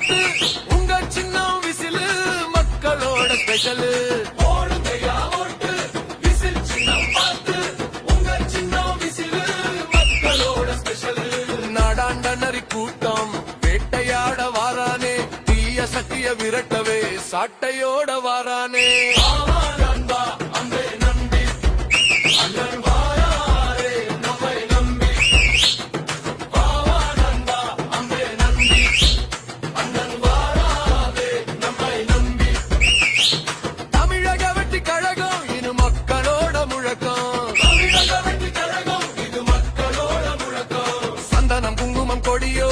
பார்த்து உங்க சின்ன விசிலு மக்களோட ஸ்பெஷலு. கூட்டம் வேட்டையாட வாரானே, தீய சக்திய விரட்டவே சாட்டையோட வாரானே. தமிழக வெற்றி கழகம் இது மக்களோட முழக்கம். சந்தனம் குங்குமம் கொடியோ